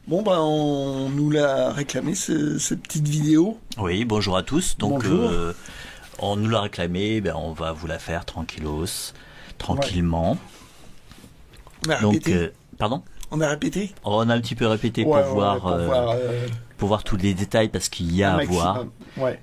Bon, on nous l'a réclamé, cette petite vidéo. Oui, bonjour à tous. Donc, Bonjour. on nous l'a réclamé, on va vous la faire tranquillement. On a Donc, répété. pardon On a répété. On a un petit peu répété Ouais, pour voir tous les détails parce qu'il y a un à voir. maximum. Ouais.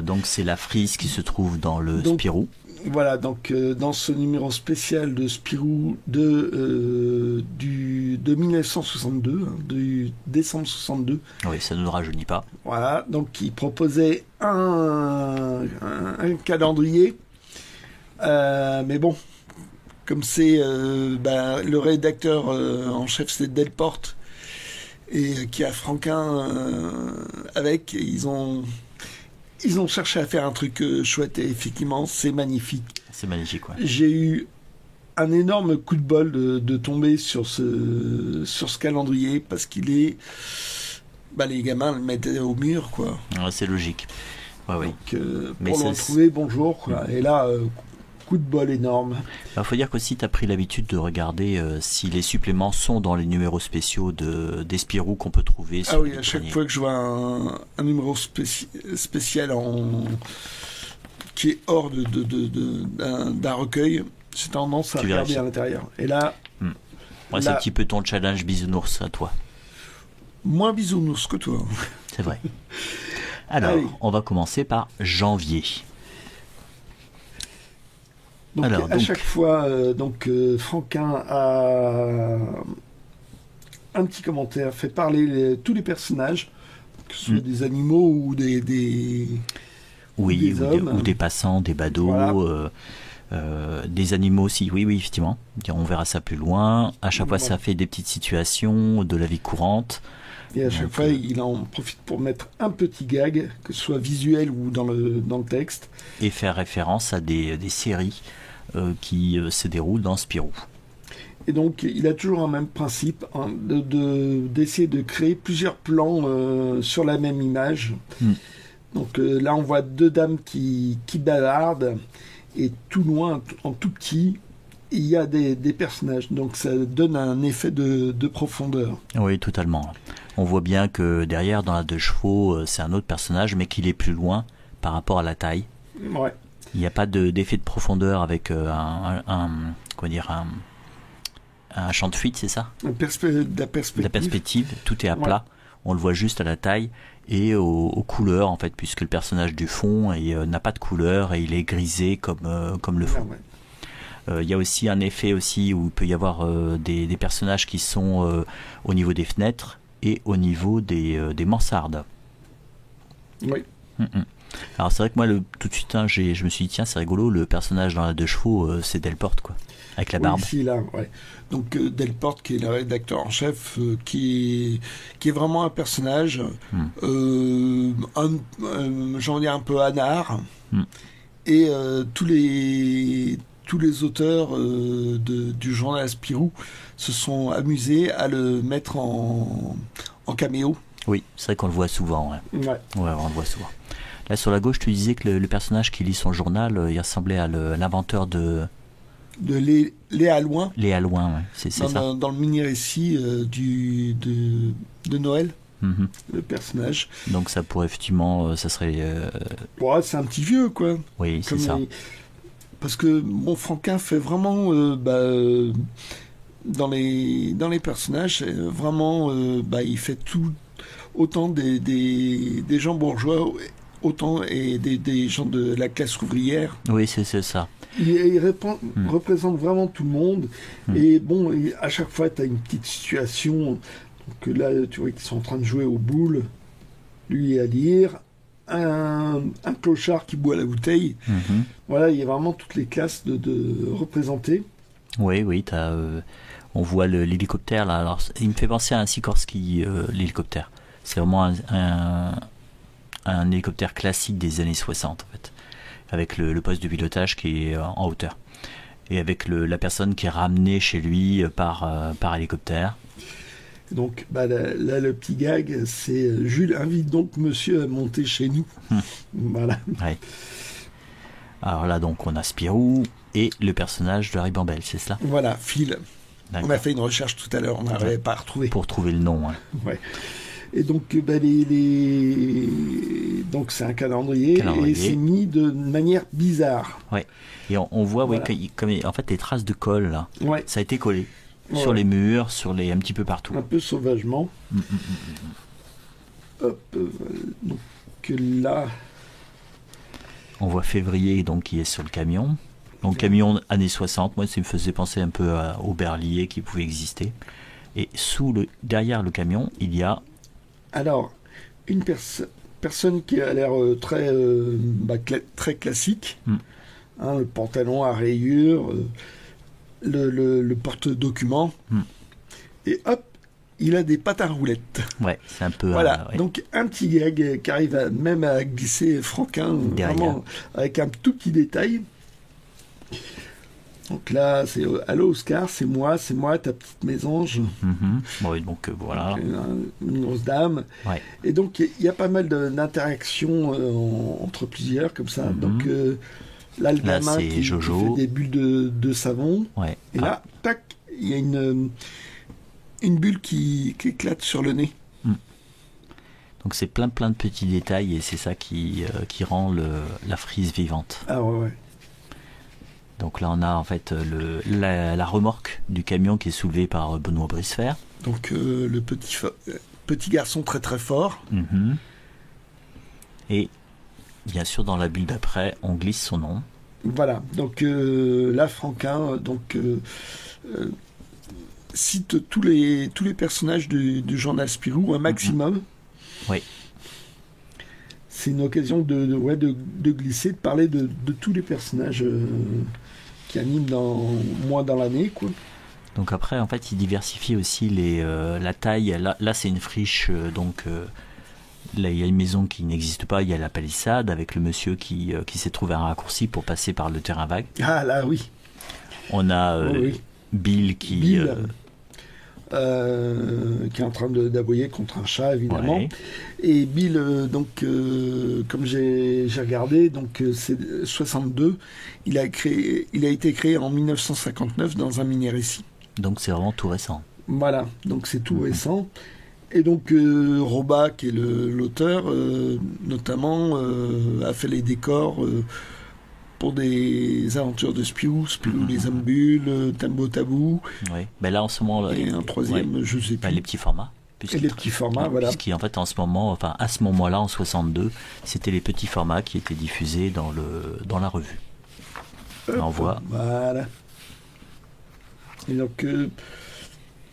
Donc, c'est la frise qui se trouve dans le Donc, Spirou. Voilà, donc dans ce numéro spécial de Spirou de 1962, du décembre 62. Oui, ça ne nous rajeunit pas. Voilà, donc il proposait un calendrier. Mais bon, comme c'est le rédacteur en chef, c'est Delporte, et qui a Franquin avec, ils ont cherché à faire un truc chouette, et effectivement, c'est magnifique. C'est magnifique, ouais. J'ai eu un énorme coup de bol de tomber sur ce calendrier, parce qu'il est... les gamins le mettaient au mur, quoi. Ouais, c'est logique. Ouais, oui. Donc, pour le retrouver, bonjour, quoi. Et là, coup de bol énorme. Il faut dire qu'aussi, tu as pris l'habitude de regarder si les suppléments sont dans les numéros spéciaux des Spirou qu'on peut trouver sur à chaque fois que je vois un numéro spécial qui est hors d'un recueil, j'ai tendance à regarder à l'intérieur. Et là... Ouais, c'est un petit peu ton challenge bisounours à toi. Moins bisounours que toi. C'est vrai. Alors, on va commencer par janvier. Donc, à chaque fois, Franquin a un petit commentaire, fait parler tous les personnages, que ce soit des animaux ou des hommes. Ou des passants, des badauds, voilà. Des animaux aussi, oui, effectivement. On verra ça plus loin. À chaque fois, ça fait des petites situations de la vie courante. Et à chaque fois, il en profite pour mettre un petit gag, que ce soit visuel ou dans le texte. Et faire référence à des séries qui se déroulent dans Spirou. Et donc, il a toujours un même principe, d'essayer de créer plusieurs plans sur la même image. Donc là, on voit deux dames qui bavardent, et tout loin, en tout petit, il y a des personnages. Donc ça donne un effet de profondeur. Oui, totalement. On voit bien que derrière, dans la deux chevaux, c'est un autre personnage, mais qu'il est plus loin par rapport à la taille. Ouais. Il n'y a pas d'effet de profondeur avec un champ de fuite, c'est ça ? La perspective, tout est à plat. On le voit juste à la taille et aux couleurs, en fait, puisque le personnage du fond n'a pas de couleur et il est grisé comme le fond. Il y a aussi un effet aussi où il peut y avoir des personnages qui sont au niveau des fenêtres et au niveau des mansardes. Oui. Alors c'est vrai que moi tout de suite je me suis dit tiens c'est rigolo, le personnage dans la deux chevaux c'est Delporte, quoi, avec la barbe. Ici, là, ouais. Donc Delporte, qui est le rédacteur en chef, qui est vraiment un personnage j'en dire un peu anard, et tous les auteurs du journal Spirou se sont amusés à le mettre en caméo. Oui, c'est vrai qu'on le voit souvent. Ouais, on le voit souvent. Là, sur la gauche, tu disais que le personnage qui lit son journal, il ressemblait à l'inventeur de Léa Loin. Léa Loin, ouais. C'est ça. Dans le mini-récit de Noël, le personnage. Donc ça pourrait effectivement, ça serait... c'est un petit vieux, quoi. Oui, c'est ça. Parce que, Franquin fait vraiment... dans les personnages, vraiment, il fait tout... Autant des gens bourgeois, autant et des gens de la classe ouvrière. Oui, c'est ça. Il représente vraiment tout le monde. Et à chaque fois, tu as une petite situation. Donc là, tu vois qu'ils sont en train de jouer aux boules. Lui à lire. Un clochard qui boit la bouteille. Voilà, il y a vraiment toutes les classes de représentées. Oui, on voit l'hélicoptère là. Alors, il me fait penser à un Sikorsky, l'hélicoptère. C'est vraiment un hélicoptère classique des années 60, en fait, avec le poste de pilotage qui est en hauteur, et avec la personne qui est ramenée chez lui par hélicoptère. Donc là, le petit gag, c'est Jules invite donc monsieur à monter chez nous. Voilà. Ouais. Alors là, donc, on a Spirou et le personnage de Ribambelle, c'est cela ? Voilà, Phil. On a fait une recherche tout à l'heure, on n'arrivait pas à retrouver. Pour trouver le nom. Ouais. Et donc, donc c'est un calendrier et c'est mis de manière bizarre. Ouais. Et on voit, voilà. Comme en fait, les traces de colle là. Ouais. Ça a été collé sur les murs, un petit peu partout. Un peu sauvagement. Hop. Donc là, on voit février donc qui est sur le camion. Donc camion années 60. Moi, ça me faisait penser un peu au berlier qui pouvait exister. Et derrière le camion, il y a. Alors, une personne qui a l'air très classique, le pantalon à rayures, le porte-document, et hop, il a des pattes à roulettes. Ouais, c'est un peu... Voilà, donc un petit gag qui arrive même à glisser Franquin, vraiment, avec un tout petit détail. Donc là, c'est allô Oscar, c'est moi, ta petite mésange. Oui, donc voilà. Une grosse dame. Ouais. Et donc, il y a pas mal d'interactions entre plusieurs, comme ça. Donc là, le gamin qui fait des bulles de savon. Ouais. Et là, tac, il y a une bulle qui éclate sur le nez. Donc c'est plein de petits détails et c'est ça qui rend la frise vivante. Ah ouais. Donc là, on a en fait la remorque du camion qui est soulevée par Benoît Brisefer. Donc le petit garçon très très fort. Et bien sûr, dans la bulle d'après, on glisse son nom. Voilà. Donc là, Franquin cite tous les personnages du journal Spirou un maximum. Oui. C'est une occasion de glisser, de parler de tous les personnages qui animent moins dans l'année, quoi. Donc après, en fait, il diversifie aussi la taille. Là, c'est une friche, donc là, il y a une maison qui n'existe pas. Il y a la palissade avec le monsieur qui s'est trouvé un raccourci pour passer par le terrain vague. Ah là, oui. On a Bill qui est en train d'aboyer contre un chat, évidemment. Ouais. Et Bill, comme j'ai regardé, donc c'est 62. Il a été créé en 1959 dans un mini-récit. Donc c'est vraiment tout récent. Voilà, donc c'est tout récent. Et donc Roba, qui est l'auteur, notamment, a fait les décors pour des aventures de Spirou, les Ambules, Tambo Tabou. Oui, ben là en ce moment... et un troisième, je sais plus. Les petits formats. Et les petits formats, voilà. Puisqu'en fait, à ce moment-là, en 62, c'était les petits formats qui étaient diffusés dans la revue. On voit. Voilà. Et donc,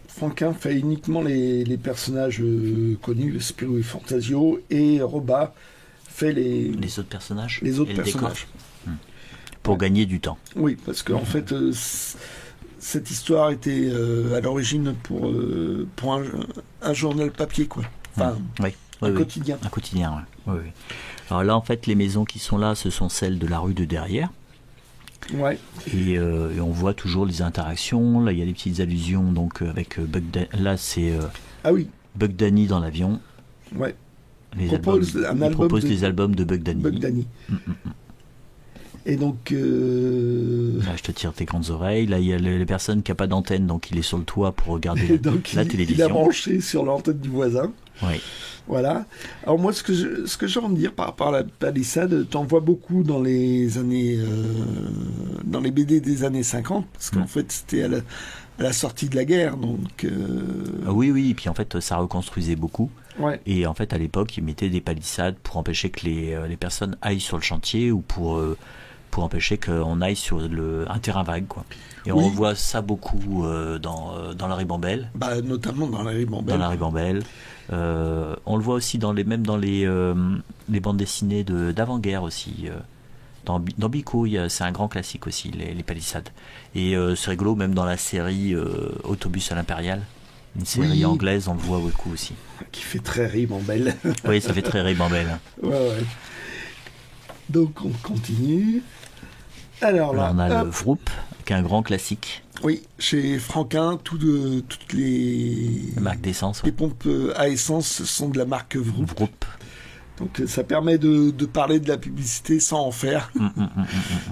Franquin fait uniquement les personnages connus, Spirou et Fantasio, et Roba fait les autres personnages. Les autres personnages. Pour gagner du temps. Oui, parce qu'en fait, cette histoire était à l'origine pour un journal papier, quoi. Enfin, quotidien. Un quotidien, oui. Alors là, en fait, les maisons qui sont là, ce sont celles de la rue de derrière. Ouais. Et on voit toujours les interactions. Là, il y a des petites allusions donc avec Buck Danny. Là, c'est Buck Danny dans l'avion. Ouais. Il propose des albums de Buck Danny. Et donc... Là, je te tire tes grandes oreilles. Là, il y a les personnes qui n'ont pas d'antenne, donc il est sur le toit pour regarder la télévision. Il a branché sur l'antenne du voisin. Oui. Voilà. Alors moi, ce que j'ai envie de dire par rapport à la palissade, t'en vois beaucoup dans les années... dans les BD des années 50, parce qu'en fait, c'était à la sortie de la guerre, donc... Oui, et puis en fait, ça reconstruisait beaucoup. Ouais. Et en fait, à l'époque, ils mettaient des palissades pour empêcher que les personnes aillent sur le chantier ou pour empêcher qu'on aille sur un terrain vague, quoi. Et on voit ça beaucoup dans la ribambelle. Bah, notamment dans la ribambelle. Dans la ribambelle. On le voit aussi dans les bandes dessinées d'avant-guerre aussi. Dans Bico, c'est un grand classique aussi, les palissades. Et c'est rigolo, même dans la série Autobus à l'Impériale, une série anglaise, on le voit beaucoup aussi. Qui fait très ribambelle. Oui, ça fait très ribambelle. Ouais. Donc on continue. Alors là, on a le Vroop, qui est un grand classique. Oui, chez Franquin, toutes les marques d'essence. Les pompes à essence sont de la marque Vroop. Vroop. Donc ça permet de parler de la publicité sans en faire.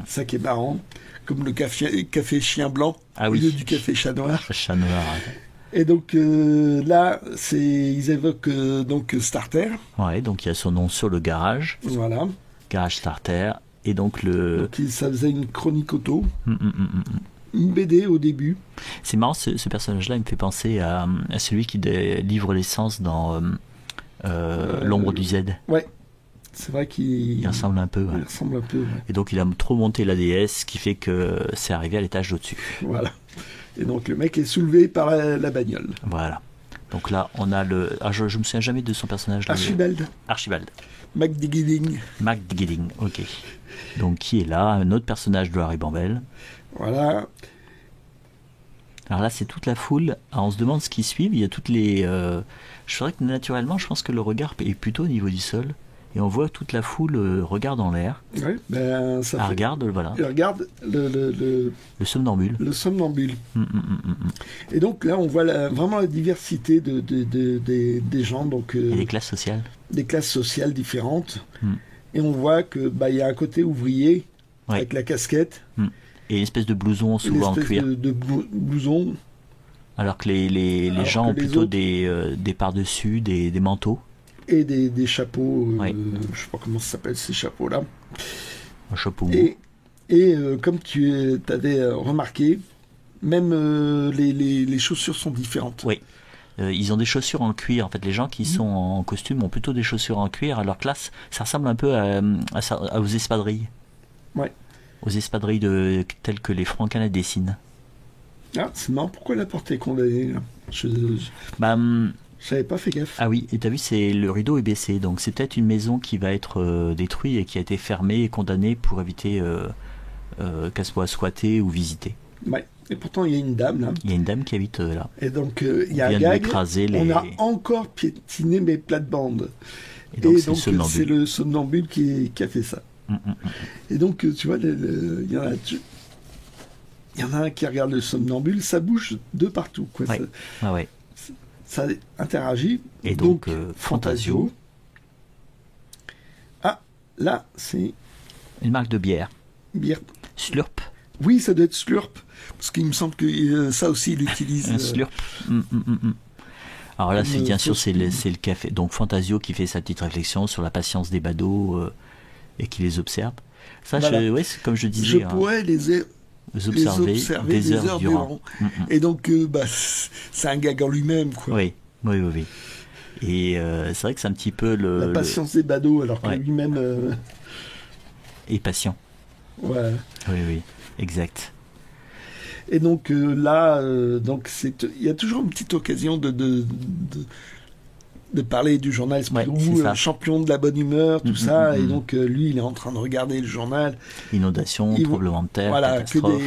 Ça qui est marrant. comme le café chien blanc Ah au oui. lieu du café chat noir. Chat noir. Et donc là, ils évoquent donc Starter. Ouais, donc il y a son nom sur le garage. Voilà. Garage Starter. Et donc le. Donc, ça faisait une chronique auto. Hum, hum, hum, hum. Une BD au début. C'est marrant, ce personnage-là, il me fait penser à celui qui livre l'essence dans L'ombre du Z. Ouais. C'est vrai qu'il ressemble un peu. Ouais. Il ressemble un peu, ouais. Et donc il a trop monté l'ADS, ce qui fait que c'est arrivé à l'étage d'au-dessus. Voilà. Et donc le mec est soulevé par la bagnole. Voilà. Donc là, on a le... Ah, je me souviens jamais de son personnage. Archibald. Archibald. McGidding. McGidding, ok. Donc qui est là, un autre personnage de Harry Bambel. Voilà. Alors là, c'est toute la foule. Alors, on se demande ce qui suit. Il y a toutes les... Je dirais que naturellement, je pense que le regard est plutôt au niveau du sol. Et on voit toute la foule regarde en l'air. Oui, ben ça fait... regarde, voilà. Elle regarde le somnambule. Le somnambule. Et donc là, on voit vraiment la diversité des gens. Donc, et des classes sociales. Des classes sociales différentes. Et on voit que y a un côté ouvrier, avec la casquette. Et une espèce de blouson souvent en cuir. De blouson. Alors que les gens ont plutôt des par-dessus, des manteaux. Et des chapeaux, je sais pas comment ça s'appelle ces chapeaux-là. Un chapeau mou. Et comme tu avais remarqué, même les chaussures sont différentes. Oui. Ils ont des chaussures en cuir. En fait, les gens qui sont en costume ont plutôt des chaussures en cuir. Alors que là, ça ressemble un peu aux espadrilles. Ouais. Aux espadrilles telles que les Franquins dessinent. Ah, c'est marrant. Pourquoi la porte est condamnée là j'avais pas fait gaffe. Ah oui, et t'as vu, le rideau est baissé, donc c'est peut-être une maison qui va être détruite et qui a été fermée et condamnée pour éviter qu'elle soit squattée ou visitée. Ouais, et pourtant il y a une dame là. Il y a une dame qui habite là. Et donc il y a un gag, on a encore piétiné mes plates-bandes. Et donc c'est le somnambule qui a fait ça. Et donc tu vois, il y en a un qui regarde le somnambule, ça bouge de partout. Quoi. Ouais. Ouais. Ça interagit. Et donc Fantasio. Ah, là, c'est... une marque de bière. Bière. Slurp. Oui, ça doit être Slurp. Parce qu'il me semble que ça aussi, il utilise... Un Slurp. Alors là, bien sûr, c'est le café. Donc Fantasio qui fait sa petite réflexion sur la patience des badauds et qui les observe. Ça, voilà. Comme je disais... Je pourrais les observer des heures durant. Et donc, c'est un gag en lui-même, quoi. Oui. Et c'est vrai que c'est un petit peu la patience des badauds, alors que lui-même... est patient. Ouais. Oui, exact. Et donc là, il y a toujours une petite occasion de parler du journal Spirou, champion de la bonne humeur, tout ça. Et donc lui, il est en train de regarder le journal. Inondation, tremblement de terre, voilà, catastrophe.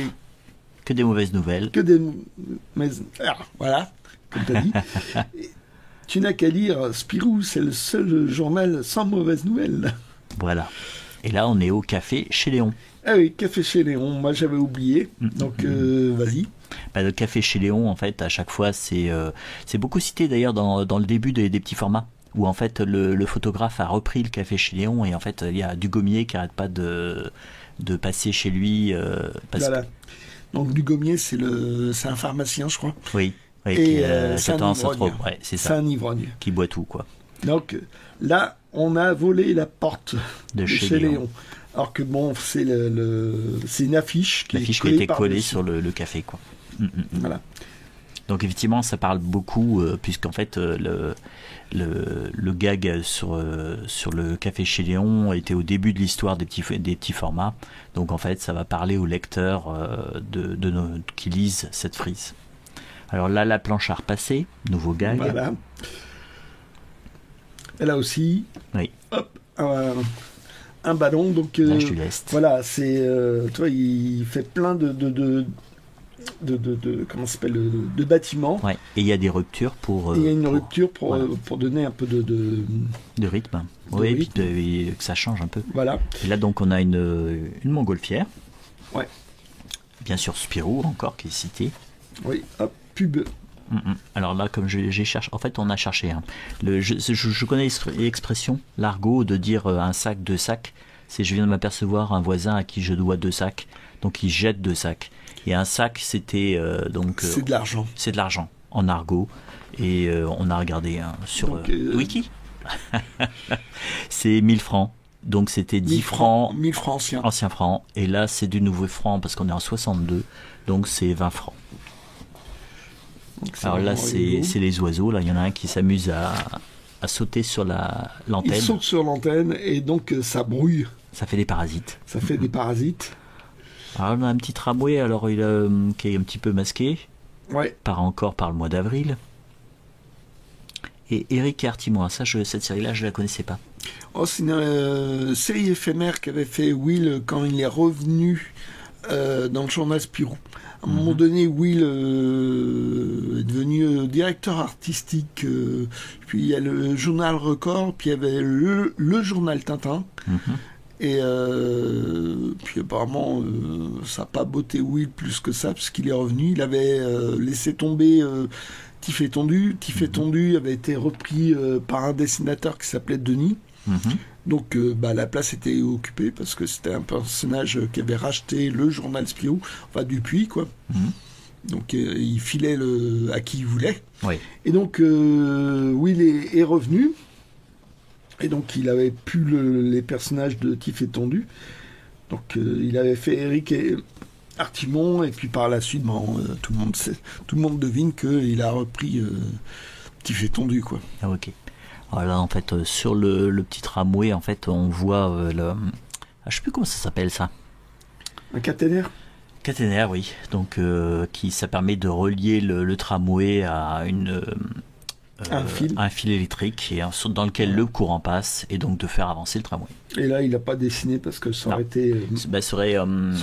Que des mauvaises nouvelles. Voilà, comme tu as dit. Tu n'as qu'à lire Spirou, c'est le seul journal sans mauvaises nouvelles. Voilà. Et là, on est au café chez Léon. Ah oui, café chez Léon. Moi, j'avais oublié. Donc, vas-y. Le café chez Léon, en fait, à chaque fois, c'est beaucoup cité d'ailleurs dans le début des petits formats, où en fait le photographe a repris le café chez Léon et en fait il y a Dugommier qui n'arrête pas de passer chez lui. Voilà. Donc Dugommier, c'est un pharmacien, je crois. Oui. Et c'est un ivrogne. C'est ça. C'est un ivrogne. Qui boit tout, quoi. Donc là, on a volé la porte de chez Léon. Alors que bon, c'est une affiche qui était collée sur le café, quoi. Voilà. Donc effectivement, ça parle beaucoup, puisqu'en fait, le gag sur le café chez Léon était au début de l'histoire des petits formats. Donc en fait, ça va parler aux lecteurs qui lisent cette frise. Alors là, la planche à repasser, nouveau gag. Voilà. Elle a aussi un ballon. Donc l'âge du lest. Voilà, c'est toi, il fait plein de comment s'appelle de bâtiments. Ouais. Et il y a des ruptures pour. Il y a une rupture pour donner un peu de rythme. Oui, et puis que ça change un peu. Voilà. Et là donc on a une montgolfière. Ouais. Bien sûr Spirou encore qui est cité. Oui. Hop, pub. Alors là, comme j'ai cherché, en fait, on a cherché. Je connais l'expression, l'argot de dire un sac, deux sacs. C'est je viens de m'apercevoir un voisin à qui je dois 2 sacs, donc il jette 2 sacs. Et un sac, c'était c'est de l'argent. C'est de l'argent en argot. Et on a regardé sur Wiki. C'est 1000 francs. Donc c'était 10 francs. 1000 francs anciens francs. Et là, c'est du nouveau franc parce qu'on est en 62. Donc c'est 20 francs. Donc, alors là, c'est les oiseaux. Là, il y en a un qui s'amuse à sauter sur l'antenne. Il saute sur l'antenne et donc ça brouille. Ça fait des parasites. Ça fait des parasites. Alors on a un petit tramway alors qui est un petit peu masqué. Ouais. Part encore par le mois d'avril. Et Eric et Artimois, cette série-là, je la connaissais pas. Oh, c'est une série éphémère qu'avait fait Will quand il est revenu dans le journal Spirou. À un moment donné, Will est devenu directeur artistique. Puis il y a le journal Record, puis il y avait le journal Tintin. Et puis apparemment, ça n'a pas botté Will plus que ça, parce qu'il est revenu. Il avait laissé tomber Tif et Tondu. Tif et Tondu avait été repris par un dessinateur qui s'appelait Denis. Donc la place était occupée parce que c'était un personnage qui avait racheté le journal Spirou, enfin Dupuis quoi. Donc il filait à qui il voulait. Oui. Et donc Will est revenu. Et donc il avait plus les personnages de Tif et Tondu. Donc il avait fait Eric et Artimon, et puis par la suite, tout le monde devine qu'il a repris Tif et Tondu quoi. Ah, ok. Alors là, en fait, sur le petit tramway, en fait, on voit je sais plus comment ça s'appelle ça. Un caténaire. Caténaire, oui. Donc ça permet de relier le tramway à un fil électrique et dans lequel le courant passe, et donc de faire avancer le tramway. Et là, il n'a pas dessiné parce que ça aurait été ça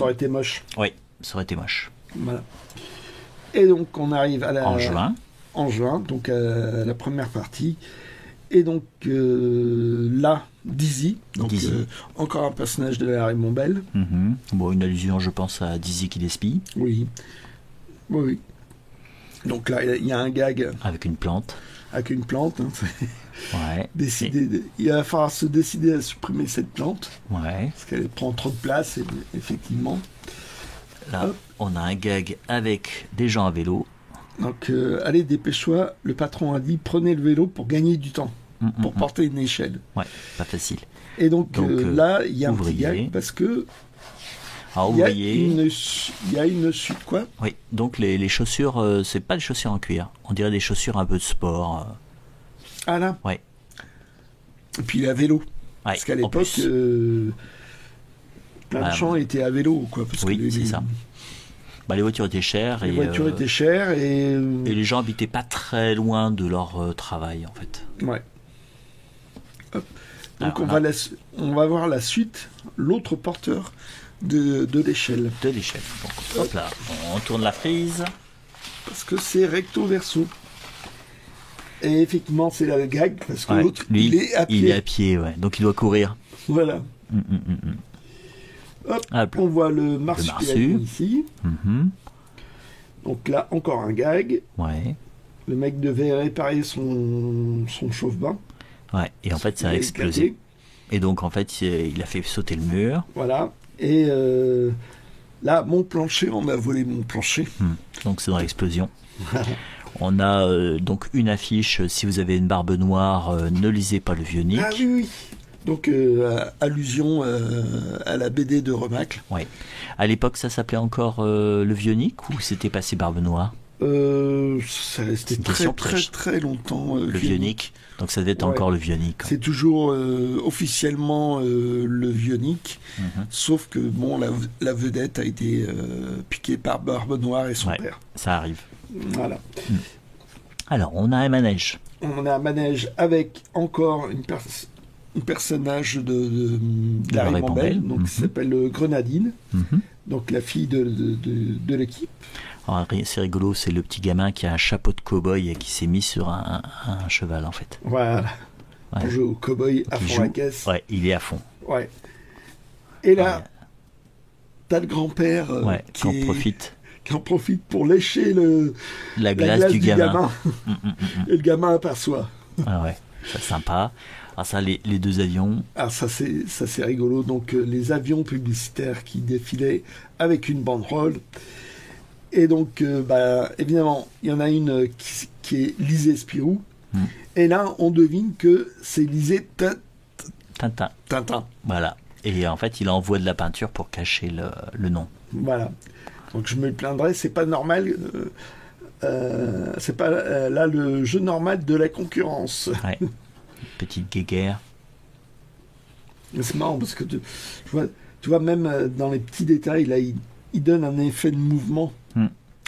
aurait été moche. Oui, ça aurait été moche. Voilà. Et donc on arrive en juin, donc à la première partie. Et donc là, Dizzy, donc encore un personnage de la Raymond Bell. Bon, une allusion, je pense, à Dizzy qui Oui. Donc là, il y a un gag avec une plante. Ouais. Il va falloir se décider à supprimer cette plante. Ouais. Parce qu'elle prend trop de place, effectivement. Là, on a un gag avec des gens à vélo. Donc, allez, dépêche-toi. Le patron a dit, prenez le vélo pour gagner du temps, pour porter une échelle. Ouais, pas facile. Et donc là, il y a un petit gag parce que il y a une chute, quoi. Oui, donc les chaussures, c'est pas des chaussures en cuir. On dirait des chaussures un peu de sport. Ah là. Ouais. Et puis il est à vélo. Ouais, parce qu'à l'époque, plein de gens étaient à vélo, quoi. Parce oui, c'est ça. Les voitures étaient chères. Les voitures étaient chères et les gens habitaient pas très loin de leur travail, en fait. Ouais. Hop. Donc on va voir la suite, l'autre porteur de l'échelle. De l'échelle. Donc, hop là, on tourne la frise. Parce que c'est recto verso. Et effectivement, c'est la gag, parce que l'autre, il est à pied. Il est à pied, ouais. Donc il doit courir. Voilà. Hop, on voit le marsupial ici. Donc là, encore un gag. Ouais. Le mec devait réparer son chauffe-bain. Ouais, et en fait, ça a explosé. Et donc, en fait, il a fait sauter le mur. Voilà. Et là, mon plancher, on a volé mon plancher. Donc, c'est dans l'explosion. On a donc une affiche, si vous avez une barbe noire, ne lisez pas le Vieux-Nick. Ah oui. Donc, allusion à la BD de Remacle. Oui. À l'époque, ça s'appelait encore le Vieux-Nick, ou c'était passé Barbe Noire? Ça restait très longtemps. Le Vieux-Nick. Donc ça devait être encore le Vieux-Nick. C'est toujours officiellement le Vieux-Nick, sauf que bon, la vedette a été piquée par Barbe Noire et son père. Ça arrive. Voilà. Alors, on a un manège. On a un manège avec encore un personnage de la Raymond Bell, donc qui s'appelle Grenadine, donc la fille de l'équipe. Alors, c'est rigolo, c'est le petit gamin qui a un chapeau de cow-boy et qui s'est mis sur un cheval, en fait. Voilà. Pour jouer au cow-boy à fond la caisse. Ouais, il est à fond. Ouais. Et là, t'as le grand-père qui en profite pour lécher la glace du gamin. Et le gamin aperçoit. Ah ouais. Ça, sympa. Alors ça, les deux avions. Alors ça c'est rigolo. Donc les avions publicitaires qui défilaient avec une banderole. Et donc évidemment, il y en a une qui est Lisée Spirou. Et là, on devine que c'est Lisée Tintin. Voilà. Et en fait, il envoie de la peinture pour cacher le nom. Voilà. Donc je me plaindrais, c'est pas normal. C'est pas là le jeu normal de la concurrence. Ouais. Petite guéguerre. C'est marrant parce que tu vois même dans les petits détails là, il donne un effet de mouvement.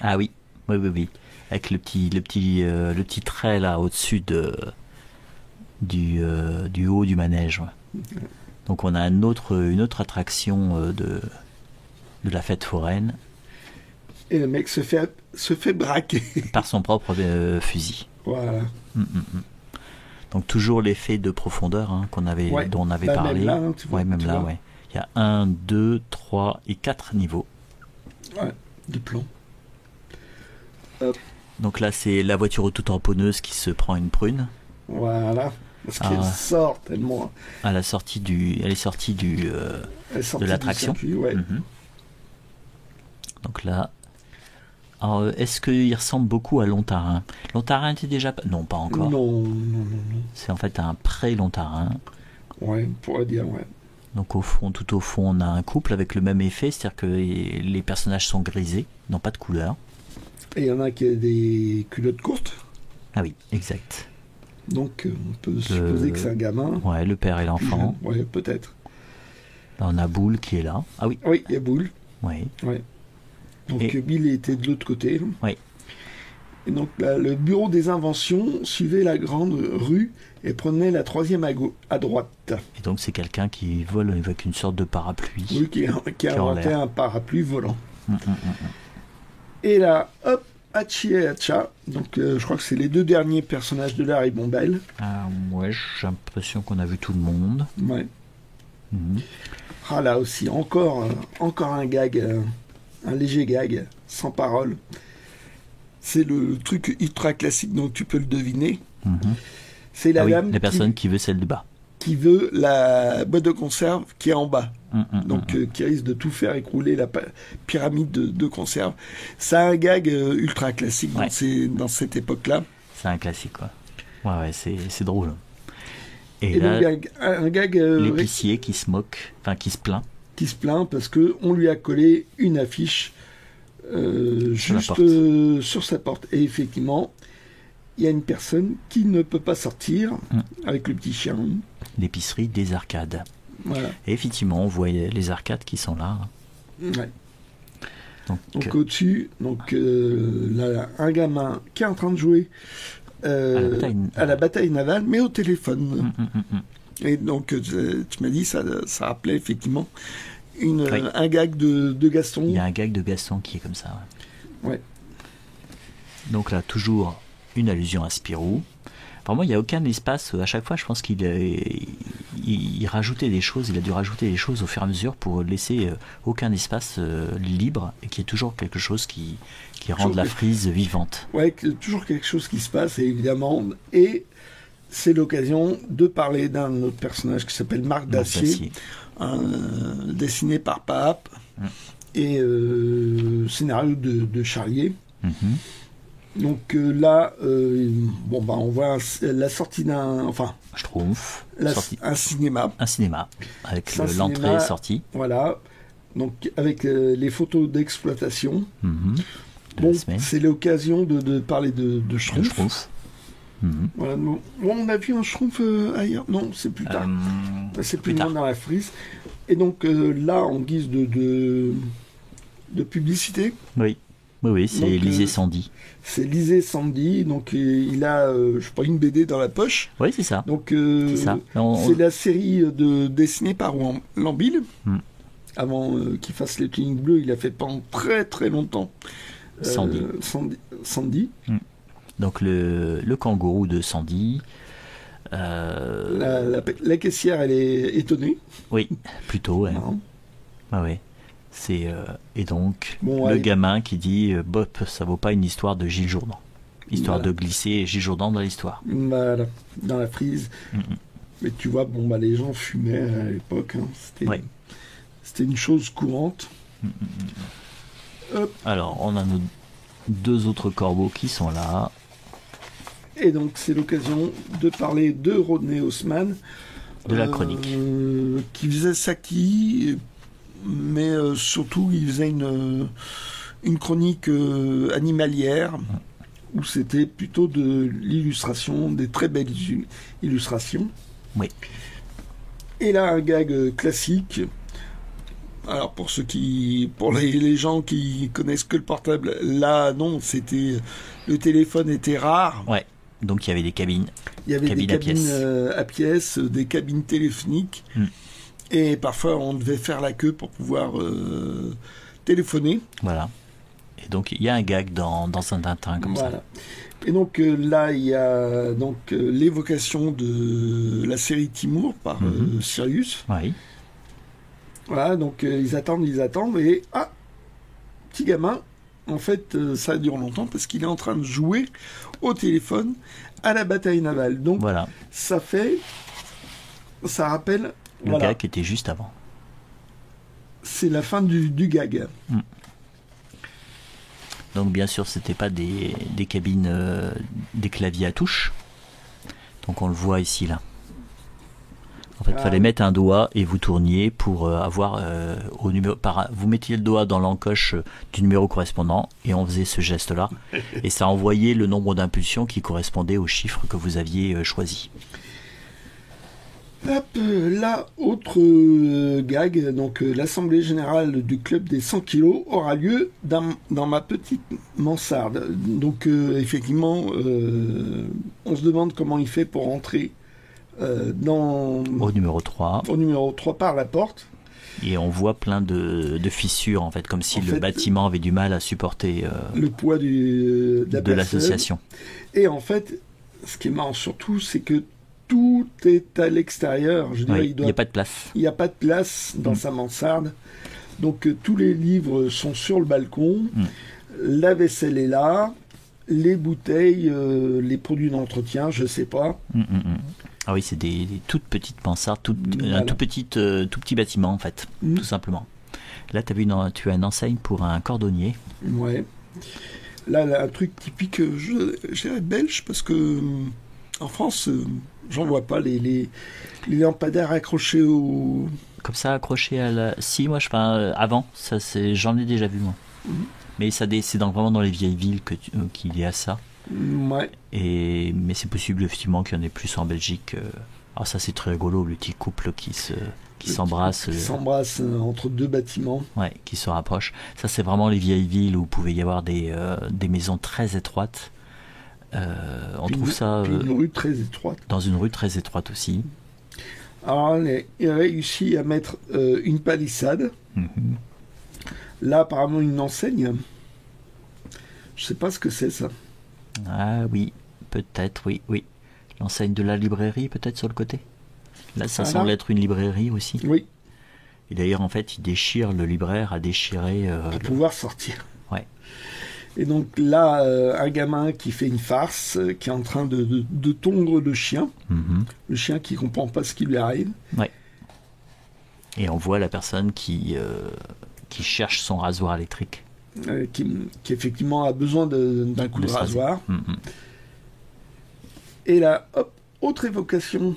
Ah oui. Oui. Avec le petit trait là au-dessus du haut du manège. Ouais. Donc on a une autre attraction de la fête foraine. Et le mec se fait braquer par son propre fusil. Voilà. Donc toujours l'effet de profondeur dont on avait parlé. Même là, tu vois, même là, ouais. Il y a 1, 2, 3 et 4 niveaux. Ouais, de plans. Donc là, c'est la voiture auto-tamponneuse qui se prend une prune. Voilà. Parce qu'elle sort tellement. Elle est sortie de l'attraction. Ouais. Donc là. Alors, est-ce qu'il ressemble beaucoup à Lontarin? Lontarin était déjà... Non, pas encore. Non. C'est en fait un pré-Lontarin. Ouais, on pourrait dire, ouais. Donc tout au fond, on a un couple avec le même effet, c'est-à-dire que les personnages sont grisés, n'ont pas de couleur. Et il y en a qui a des culottes courtes. Ah oui, exact. Donc on peut supposer que c'est un gamin. Ouais, le père et l'enfant. Ouais, peut-être. Là, on a Boule qui est là. Ah oui. Oui, il y a Boule. Oui. Ouais. Donc Bill était de l'autre côté. Oui. Et donc là, le bureau des inventions suivait la grande rue et prenait la 3e à droite. Et donc c'est quelqu'un qui vole avec une sorte de parapluie. Oui, qui a inventé un parapluie volant. Et là, hop, Hachi et Hacha. Donc je crois que c'est les 2 derniers personnages de la ribambelle. Ah ouais, j'ai l'impression qu'on a vu tout le monde. Ouais. Ah là aussi, encore un gag. Un léger gag, sans parole. C'est le truc ultra classique, donc tu peux le deviner. C'est la dame la personne qui veut celle du bas. Qui veut la boîte de conserve qui est en bas. Donc qui risque de tout faire écrouler la pyramide de conserve. C'est un gag ultra classique dans cette époque-là. C'est un classique, quoi. Ouais, c'est drôle. Et là, donc, un gag... l'épicier qui se moque, enfin qui se plaint. Qui se plaint parce qu'on lui a collé une affiche juste sur sa porte. Et effectivement, il y a une personne qui ne peut pas sortir avec le petit chien. L'épicerie des arcades. Voilà. Et effectivement, on voit les arcades qui sont là. Ouais. Donc au-dessus, là, un gamin qui est en train de jouer à la bataille navale, mais au téléphone. Et donc, tu m'as dit, ça rappelait effectivement un gag de Gaston. Il y a un gag de Gaston qui est comme ça. Ouais. Donc là, toujours une allusion à Spirou. Pour moi, il n'y a aucun espace. À chaque fois, je pense qu'il rajoutait des choses. Il a dû rajouter des choses au fur et à mesure pour laisser aucun espace libre et qu'il y ait toujours quelque chose qui rende la frise vivante. Ouais, toujours quelque chose qui se passe, évidemment. Et c'est l'occasion de parler d'un autre personnage qui s'appelle Marc Dacier, dessiné par Paap et scénario de Charlier. Donc là, on voit la sortie d'un, Schtroumpf, un cinéma. Un cinéma avec l'entrée et sortie. Voilà. Donc avec les photos d'exploitation. C'est l'occasion de parler de Schtroumpf. Voilà, on a vu un Schtroumpf ailleurs. Non, c'est plus tard. C'est plus loin dans la frise. Et donc là, en guise de publicité. Oui, c'est Lisée Sandy. C'est Lisée Sandy, donc il a, je crois, une BD dans la poche. Oui, c'est ça. Donc c'est la série dessinée par Lambil. Avant qu'il fasse les cliniques bleues, il a fait pendant très très longtemps Sandy. Donc le kangourou de Sandy. La caissière, elle est étonnée. Oui, plutôt. Ouais. C'est et donc le gamin qui dit Bop, ça vaut pas une histoire de Gilles Jourdan. histoire de glisser Gilles Jourdan dans l'histoire. Voilà, dans la frise. Mais tu vois, les gens fumaient à l'époque. Hein. C'était une chose courante. Hop. Alors, on a nos 2 autres corbeaux qui sont là. Et donc, c'est l'occasion de parler de Rodney Haussmann. De la chronique. Qui faisait Saki, mais surtout, il faisait une chronique animalière, où c'était plutôt de l'illustration, des très belles illustrations. Oui. Et là, un gag classique. Alors, pour les gens qui connaissent que le portable, là, non, le téléphone était rare. Ouais. Donc il y avait des cabines. Il y avait des cabines à pièces, des cabines téléphoniques. Et parfois, on devait faire la queue pour pouvoir téléphoner. Voilà. Et donc, il y a un gag dans un Tintin comme ça. Et donc, là, il y a l'évocation de la série Timur par Sirius. Oui. Voilà, donc ils attendent. Et, petit gamin, en fait, ça dure longtemps parce qu'il est en train de jouer au téléphone à la bataille navale. Donc, ça rappelle... Le gag qui était juste avant. C'est la fin du gag. Donc, bien sûr, c'était pas des cabines, des claviers à touche. Donc, on le voit ici, là. En fait, il fallait mettre un doigt et vous tourniez pour avoir au numéro. Vous mettiez le doigt dans l'encoche du numéro correspondant et on faisait ce geste-là. Et ça envoyait le nombre d'impulsions qui correspondait au chiffre que vous aviez choisi. Hop, là, autre gag. Donc, l'Assemblée Générale du Club des 100 kilos aura lieu dans ma petite mansarde. Donc, effectivement, on se demande comment il fait pour rentrer au numéro 3. Au numéro 3 par la porte. Et on voit plein de fissures, en fait, comme si le bâtiment avait du mal à supporter le poids de l'association. Et en fait, ce qui est marrant surtout, c'est que tout est à l'extérieur. Je dirais, il n'y a pas de place. Il n'y a pas de place dans sa mansarde. Donc, tous les livres sont sur le balcon. La vaisselle est là. Les bouteilles, les produits d'entretien, je ne sais pas. Ah oui, c'est des toutes petites mansardes, un tout petit bâtiment en fait, tout simplement. Là, tu as une enseigne pour un cordonnier. Ouais. Là, un truc typique, je dirais belge, parce que en France, j'en vois pas les lampadaires accrochés au... Comme ça, accrochés à la... Si, moi, avant, j'en ai déjà vu, moi. Mais c'est vraiment dans les vieilles villes qu'il y a ça. Ouais. Mais c'est possible effectivement qu'il y en ait plus en Belgique. Alors ça c'est très rigolo, le petit couple qui s'embrasse. Qui s'embrasse entre 2 bâtiments. Ouais, qui se rapprochent. Ça c'est vraiment les vieilles villes où il pouvait y avoir des maisons très étroites. On trouve ça une rue très étroite. Dans une rue très étroite aussi. Alors il a réussi à mettre une palissade. Là apparemment une enseigne. Je sais pas ce que c'est ça. Ah oui, peut-être, oui. L'enseigne de la librairie, peut-être, sur le côté. Là, ça semble être une librairie aussi. Oui. Et d'ailleurs, en fait, il déchire, le libraire a déchiré... pour pouvoir sortir. Ouais. Et donc là, un gamin qui fait une farce, qui est en train de tondre le chien. Le chien qui comprend pas ce qui lui arrive. Ouais. Et on voit la personne qui cherche son rasoir électrique. Qui effectivement a besoin d'un coup de rasoir. Et là, hop, autre évocation.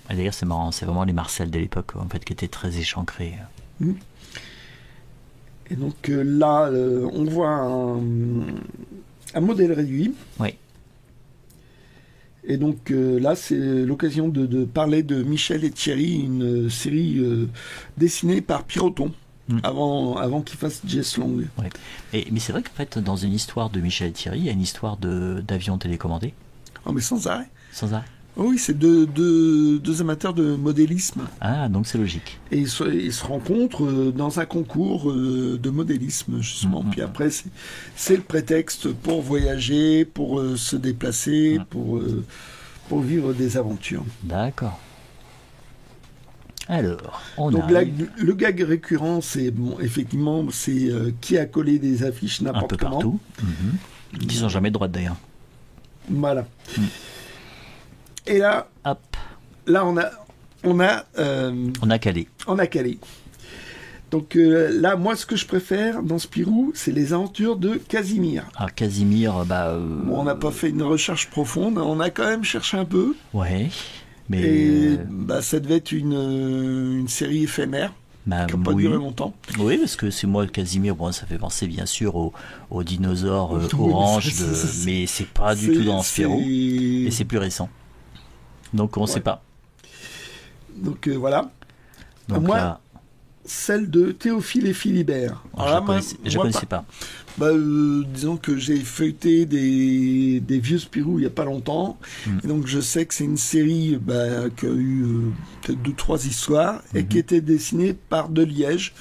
Et d'ailleurs, c'est marrant, c'est vraiment les Marcel de l'époque, en fait, qui étaient très échancrés. Et donc là, on voit un modèle réduit. Oui. Et donc là, c'est l'occasion de parler de Michel et Thierry, une série dessinée par Piroton. Avant qu'il fasse Jess Long. Ouais. Mais c'est vrai qu'en fait, dans une histoire de Michel et Thierry, il y a une histoire d'avion télécommandé. Oh, mais sans arrêt. Sans arrêt. Oh, oui, c'est deux amateurs de modélisme. Ah, donc c'est logique. Et ils se rencontrent dans un concours de modélisme, justement. Puis après, c'est le prétexte pour voyager, pour se déplacer, pour vivre des aventures. D'accord. Alors, le gag récurrent, c'est effectivement, c'est qui a collé des affiches n'importe comment. Un peu partout. Qui sont jamais droites d'ailleurs. Voilà. Et là, hop, là on a calé. On a calé. Donc là, moi, ce que je préfère dans Spirou, c'est les aventures de Casimir. Alors Casimir, Bon, on n'a pas fait une recherche profonde, on a quand même cherché un peu. Ouais, mais... Et ça devait être une série éphémère. Qui n'a pas duré longtemps. Oui, parce que c'est moi, Casimir, bon, ça fait penser bien sûr aux dinosaures orange, mais c'est pas du tout dans Spirou, et c'est plus récent. Donc on sait pas. Donc voilà. Donc moi, là... celle de Théophile et Philibert. Je connaissais pas. Disons que j'ai feuilleté des vieux Spirou il n'y a pas longtemps. Et donc je sais que c'est une série qui a eu peut-être 2-3 histoires et qui était dessinée par Deliège,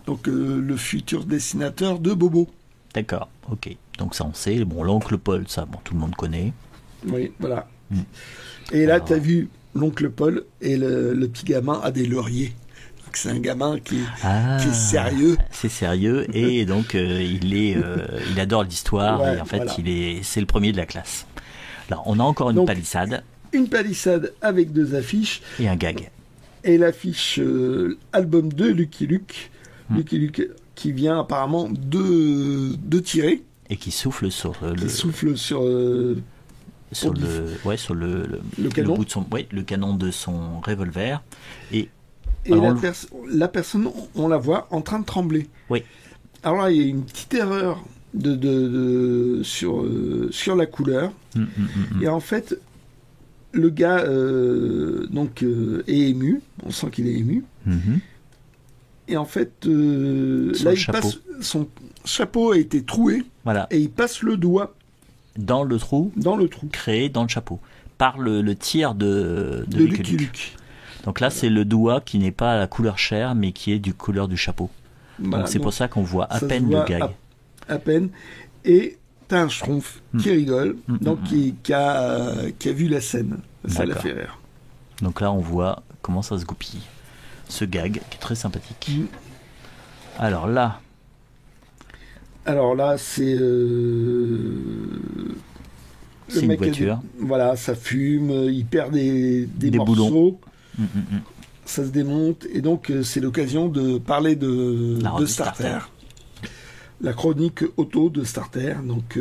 donc le futur dessinateur de Bobo. D'accord, ok. Donc ça on sait. Bon, l'oncle Paul, ça, bon, tout le monde connaît. Oui, voilà. Et là, tu as vu l'oncle Paul et le petit gamin a des lauriers. C'est un gamin qui est sérieux. C'est sérieux et donc il adore l'histoire et en fait c'est le premier de la classe. Là, on a encore une palissade. Une palissade avec 2 affiches. Et un gag. Et l'affiche album de Lucky Luke. Lucky Luke qui vient apparemment de tirer. Et qui souffle sur sur le canon. Bout de le canon de son revolver. Et la personne, on la voit en train de trembler. Oui. Alors là, il y a une petite erreur sur la couleur. Et en fait, le gars est ému. On sent qu'il est ému. Et en fait, là, son chapeau a été troué. Voilà. Et il passe le doigt dans le trou créé dans le chapeau par le tir de Lucky Luke. Donc là, c'est le doigt qui n'est pas à la couleur chair, mais qui est du couleur du chapeau. Voilà, donc c'est pour ça qu'on voit à peine le gag. À peine. Et t'as un schtroumpf qui rigole, donc qui a vu la scène. Ça l'a fait rire. Donc là, on voit comment ça se goupille. Ce gag qui est très sympathique. Alors là, c'est... c'est une voiture. Voilà, ça fume, il perd des morceaux. Boulons. Ça se démonte et donc c'est l'occasion de parler de Starter. La chronique auto de Starter, donc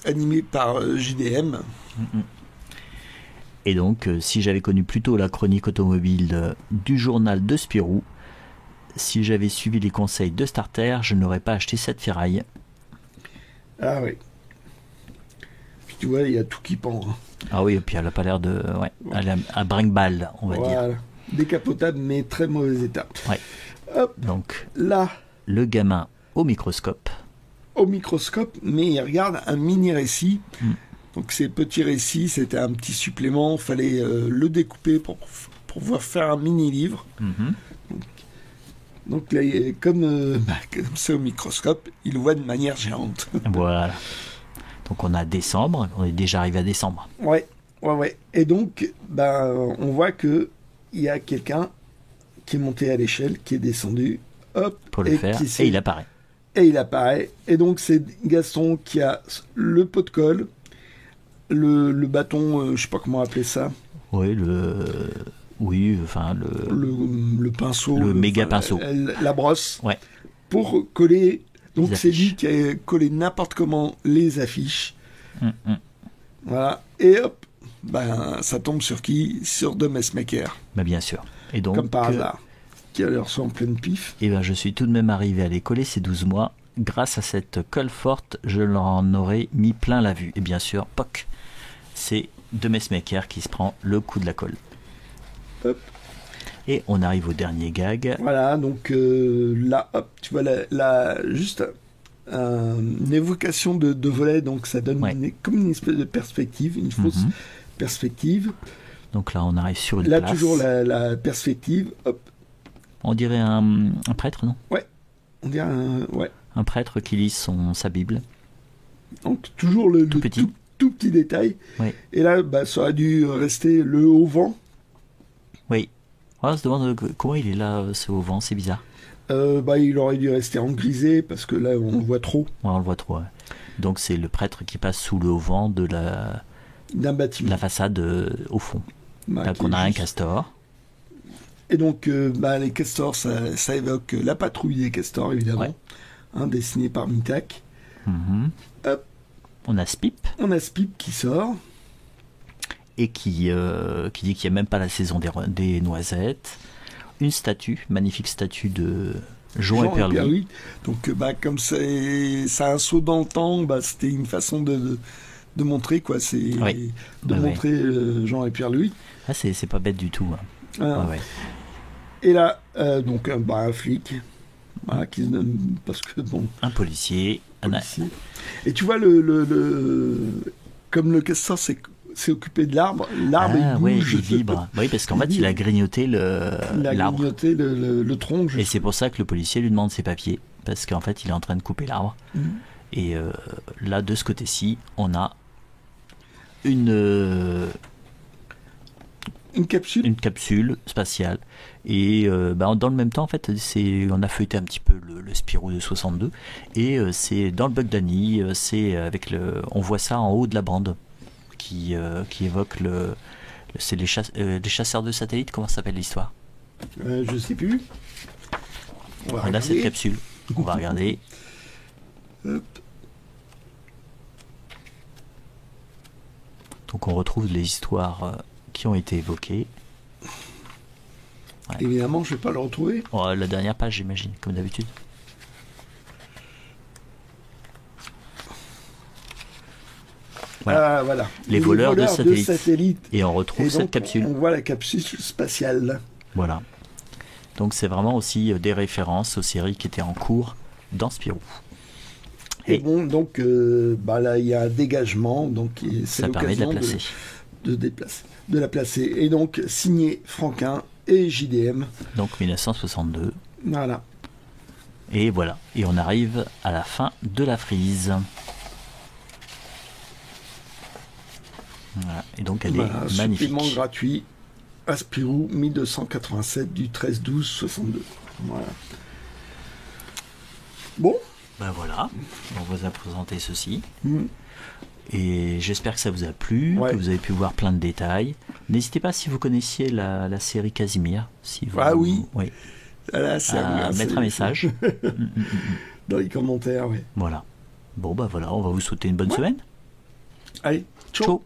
animée par JDM. Et donc si j'avais connu plutôt la chronique automobile du journal de Spirou, si j'avais suivi les conseils de Starter, je n'aurais pas acheté cette ferraille. Ah oui. Puis tu vois, il y a tout qui pend. Ah oui, et puis elle n'a pas l'air de... Ouais, elle est à brinque-balle, on va dire. Décapotable, mais très mauvais état. Ouais. Hop. Donc, là... Le gamin au microscope. Au microscope, mais il regarde un mini-récit. Donc ces petits récits, c'était un petit supplément. Il fallait le découper pour pouvoir faire un mini-livre. Donc là, comme c'est au microscope, il le voit de manière géante. Voilà. Donc on a décembre, on est déjà arrivé à décembre. Ouais. Et donc, on voit que il y a quelqu'un qui est monté à l'échelle, qui est descendu, hop, pour le faire, et il apparaît. Et donc c'est Gaston qui a le pot de colle, le bâton, je sais pas comment appeler ça. Oui, le pinceau, le méga pinceau, la brosse, ouais, pour coller. Donc c'est lui qui a collé n'importe comment les affiches. Voilà. Et hop, ça tombe sur qui? Sur The Messmaker. Bien sûr. Et donc, comme par hasard. Qui a l'air en pleine pif. Et je suis tout de même arrivé à les coller ces 12 mois. Grâce à cette colle forte, je leur en aurais mis plein la vue. Et bien sûr, POC, c'est The Messmaker qui se prend le coup de la colle. Hop. Et on arrive au dernier gag. Voilà, donc là, hop, tu vois juste une évocation de volet, donc ça donne comme une espèce de perspective, une fausse perspective. Donc là, on arrive sur une place. Là, toujours la perspective, hop. On dirait un prêtre, non? Ouais, on dirait un prêtre qui lit sa Bible. Donc toujours le tout petit. Tout petit détail. Ouais. Et là, ça aurait dû rester le haut vent. Oui. On se demande comment il est là, ce haut vent, c'est bizarre. Il aurait dû rester en grisé parce que là, on le voit trop. Ouais, on le voit trop. Ouais. Donc c'est le prêtre qui passe sous le auvent d'un bâtiment. La façade au fond. Donc on a un castor. Et donc les castors, ça évoque la patrouille des castors, évidemment, dessinée par Mittak. Hop. On a Spip. Qui sort. Et qui dit qu'il n'y a même pas la saison des noisettes. Une magnifique statue de Jean et Père Louis. Donc comme ça a un saut dans le temps, c'était une façon de montrer quoi, montrer Jean et Pierre Louis. Ah, c'est pas bête du tout. Et là donc un flic, parce que un policier. Et tu vois comme le castor s'est occupé de l'arbre il bouge, il vibre. Oui, parce qu'en fait il a grignoté l'arbre. Le tronc. Et c'est pour ça que le policier lui demande ses papiers, parce qu'en fait il est en train de couper l'arbre. Et là, de ce côté-ci, on a une capsule spatiale. Et dans le même temps, en fait, on a feuilleté un petit peu le Spirou de 62, et c'est dans le Bug Danny, on voit ça en haut de la bande qui évoque c'est les chasseurs de satellites. Comment ça s'appelle l'histoire? Je sais plus. On a cette capsule. On va regarder. Hop. Donc on retrouve les histoires qui ont été évoquées. Évidemment, je ne vais pas le retrouver. La dernière page, j'imagine, comme d'habitude. Voilà. Les voleurs de satellites. Et on retrouve cette capsule. On voit la capsule spatiale. Voilà. Donc c'est vraiment aussi des références aux séries qui étaient en cours dans Spirou. Et donc là il y a un dégagement, donc ça permet de la placer. De la placer. Et donc signé Franquin et JDM. Donc 1962. Voilà. Et voilà. Et on arrive à la fin de la frise. Voilà. Et donc elle est magnifique. Supplément gratuit à Spirou 1287 du 13-12-62. Voilà. Bon. Voilà, on vous a présenté ceci. Et j'espère que ça vous a plu, que vous avez pu voir plein de détails. N'hésitez pas, si vous connaissiez la série Casimir, oui. À mettre un message dans les commentaires. Voilà. Bon, voilà, on va vous souhaiter une bonne semaine. Allez, ciao.